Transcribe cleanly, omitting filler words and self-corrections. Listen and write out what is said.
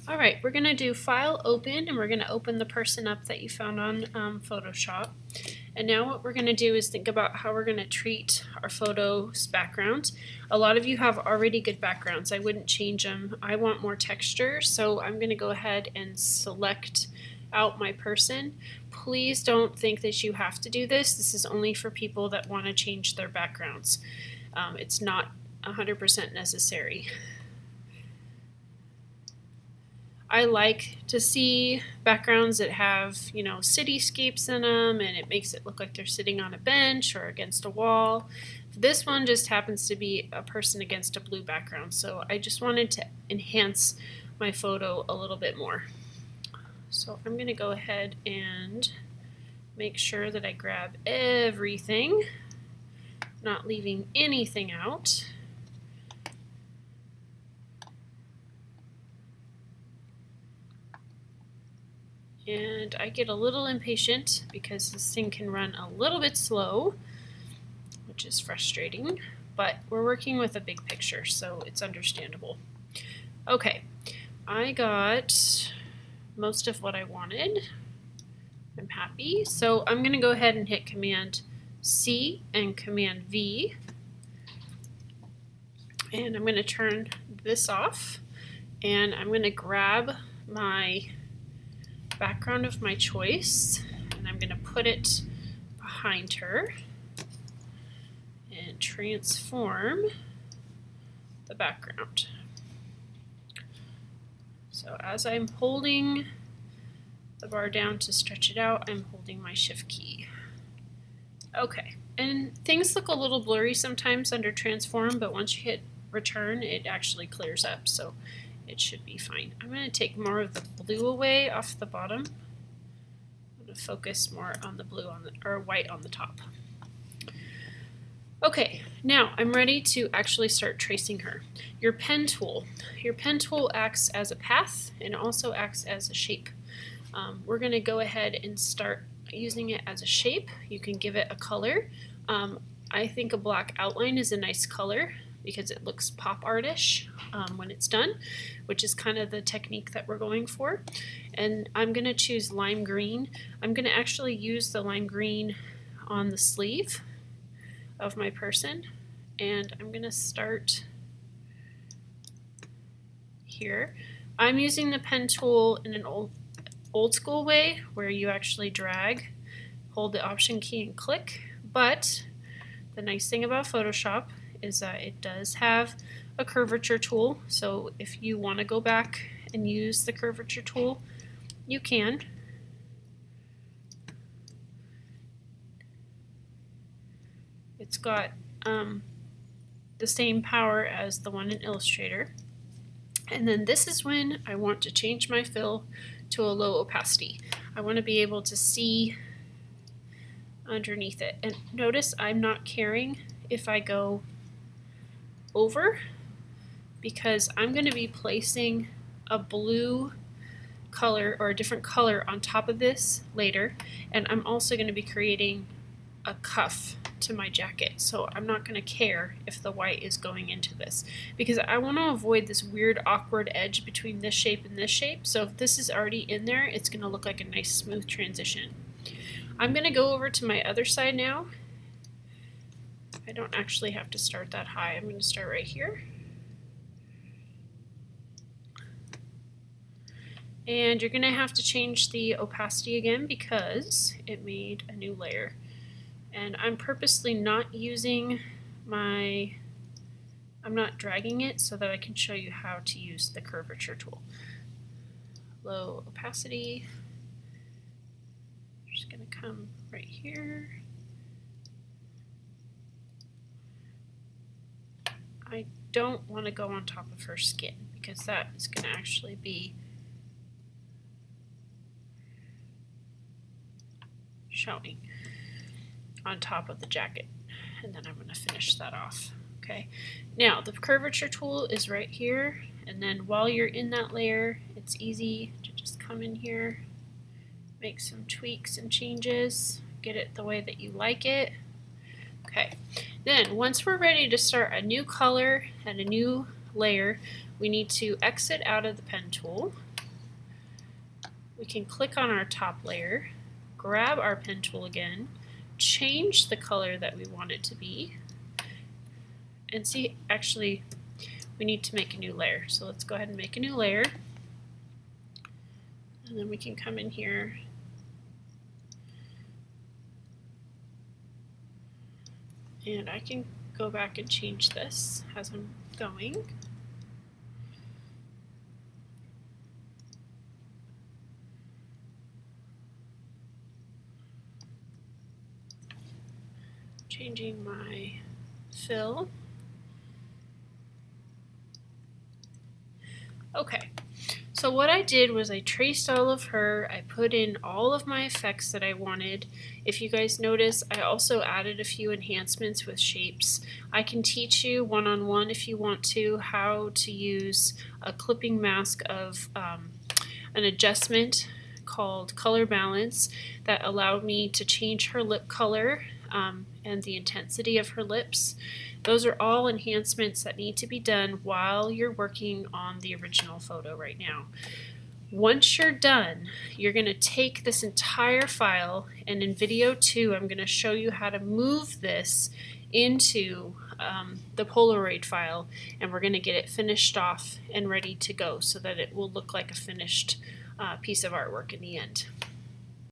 All right, we're going to do File Open, and we're going to open the person up that you found on Photoshop. And now what we're going to do is think about how we're going to treat our photo's background. A lot of you have already good backgrounds. I wouldn't change them. I want more texture, so I'm going to go ahead and select out my person. Please don't think that you have to do this. This is only for people that want to change their backgrounds. It's not 100% necessary. I like to see backgrounds that have, you know, cityscapes in them, and it makes it look like they're sitting on a bench or against a wall. This one just happens to be a person against a blue background, so I just wanted to enhance my photo a little bit more. So I'm going to go ahead and make sure that I grab everything, not leaving anything out. And I get a little impatient because this thing can run a little bit slow, which is frustrating, but we're working with a big picture, so it's understandable. Okay, I got most of what I wanted. I'm happy. So I'm going to go ahead and hit Command C and Command V. And I'm going to turn this off, and I'm going to grab my background of my choice, and I'm going to put it behind her and transform the background. So as I'm holding the bar down to stretch it out, I'm holding my Shift key. Okay, and things look a little blurry sometimes under transform, but once you hit return, it actually clears up, so it should be fine. I'm going to take more of the blue away off the bottom. I'm going to focus more on the blue on the, or white on the top. Okay, now I'm ready to actually start tracing her. Your pen tool acts as a path and also acts as a shape. We're going to go ahead and start using it as a shape. You can give it a color. I think a black outline is a nice color because it looks pop artish when it's done, which is kind of the technique that we're going for. And I'm going to choose lime green. I'm going to actually use the lime green on the sleeve of my person, and I'm going to start here. I'm using the pen tool in an old school way where you actually drag, hold the Option key and click, but the nice thing about Photoshop is that it does have a curvature tool, so if you want to go back and use the curvature tool, you can. It's got the same power as the one in Illustrator. And then this is when I want to change my fill to a low opacity. I want to be able to see underneath it. And notice I'm not caring if I go over, because I'm going to be placing a blue color or a different color on top of this later, and I'm also going to be creating a cuff to my jacket, so I'm not going to care if the white is going into this, because I want to avoid this weird awkward edge between this shape and this shape. So if this is already in there, it's going to look like a nice smooth transition. I'm going to go over to my other side now. I don't actually have to start that high. I'm going to start right here. And you're going to have to change the opacity again because it made a new layer. And I'm purposely not using I'm not dragging it so that I can show you how to use the curvature tool. Low opacity. I'm just going to come right here. I don't want to go on top of her skin because that is going to actually be showing on top of the jacket, and then I'm going to finish that off. Okay, now the curvature tool is right here, and then while you're in that layer, it's easy to just come in here, make some tweaks and changes, get it the way that you like it. Okay, then once we're ready to start a new color and a new layer, we need to exit out of the pen tool, we can click on our top layer, grab our pen tool again, change the color that we want it to be, and see, actually, we need to make a new layer. So let's go ahead and make a new layer. And then we can come in here and I can go back and change this as I'm going. Changing my fill. Okay, so what I did was I traced all of her, I put in all of my effects that I wanted. If you guys notice, I also added a few enhancements with shapes. I can teach you one-on-one if you want to how to use a clipping mask of an adjustment called color balance that allowed me to change her lip color and the intensity of her lips. Those are all enhancements that need to be done while you're working on the original photo right now. Once you're done, you're going to take this entire file, and in video 2 I'm going to show you how to move this into the Polaroid file, and we're going to get it finished off and ready to go so that it will look like a finished piece of artwork in the end.